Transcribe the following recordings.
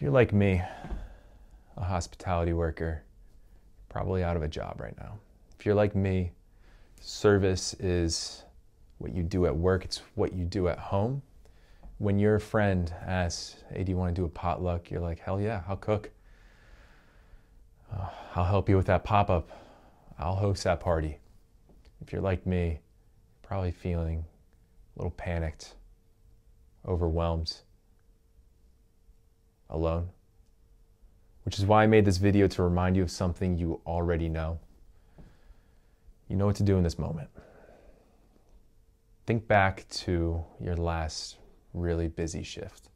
you're like me, a hospitality worker, probably out of a job right now. If you're like me, service is what you do at work, it's what you do at home. When your friend asks, hey, do you want to do a potluck? You're like, hell yeah, I'll cook. I'll help you with that pop-up. I'll host that party. If you're like me, probably feeling a little panicked, overwhelmed, alone. Which is why I made this video, to remind you of something you already know. You know what to do in this moment. Think back to your last really busy shift,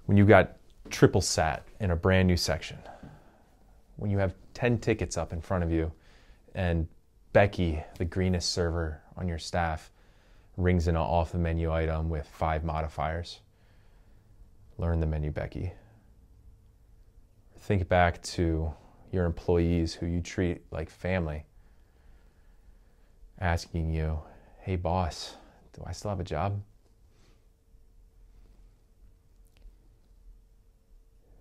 when you got triple sat in a brand new section, when you have 10 tickets up in front of you and Becky, the greenest server on your staff, rings in an off the menu item with 5 modifiers. Learn the menu, Becky. Think back to your employees who you treat like family, asking you, hey boss, do I still have a job?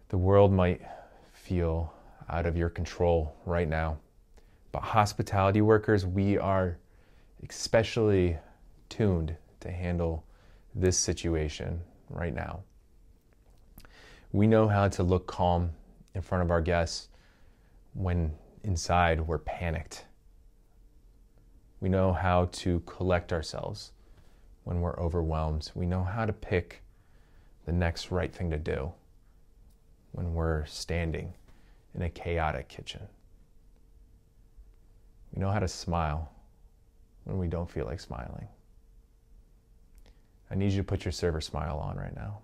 The world might feel out of your control right now, but hospitality workers, we are especially tuned to handle this situation right now. We know how to look calm in front of our guests when inside we're panicked. We know how to collect ourselves when we're overwhelmed. We know how to pick the next right thing to do when we're standing in a chaotic kitchen. We know how to smile when we don't feel like smiling. I need you to put your server smile on right now.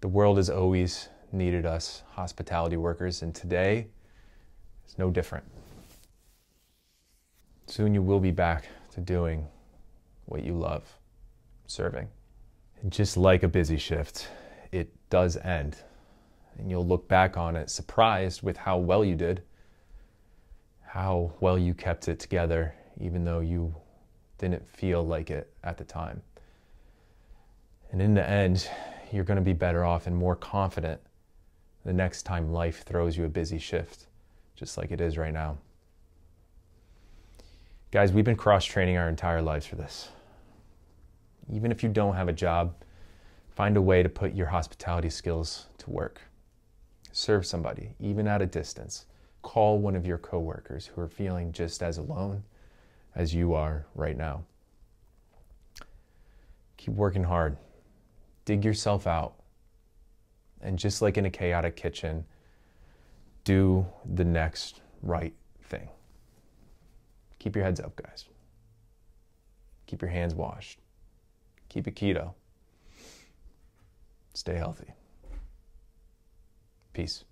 The world has always needed us hospitality workers, and today is no different. Soon you will be back to doing what you love, serving. And just like a busy shift, it does end. And you'll look back on it surprised with how well you did, how well you kept it together, even though you didn't feel like it at the time. And in the end, you're going to be better off and more confident the next time life throws you a busy shift, just like it is right now. Guys, we've been cross-training our entire lives for this. Even if you don't have a job, find a way to put your hospitality skills to work. Serve somebody, even at a distance. Call one of your coworkers who are feeling just as alone as you are right now. Keep working hard. Dig yourself out. And just like in a chaotic kitchen, do the next right thing. Keep your heads up, guys. Keep your hands washed. Keep it keto. Stay healthy. Peace.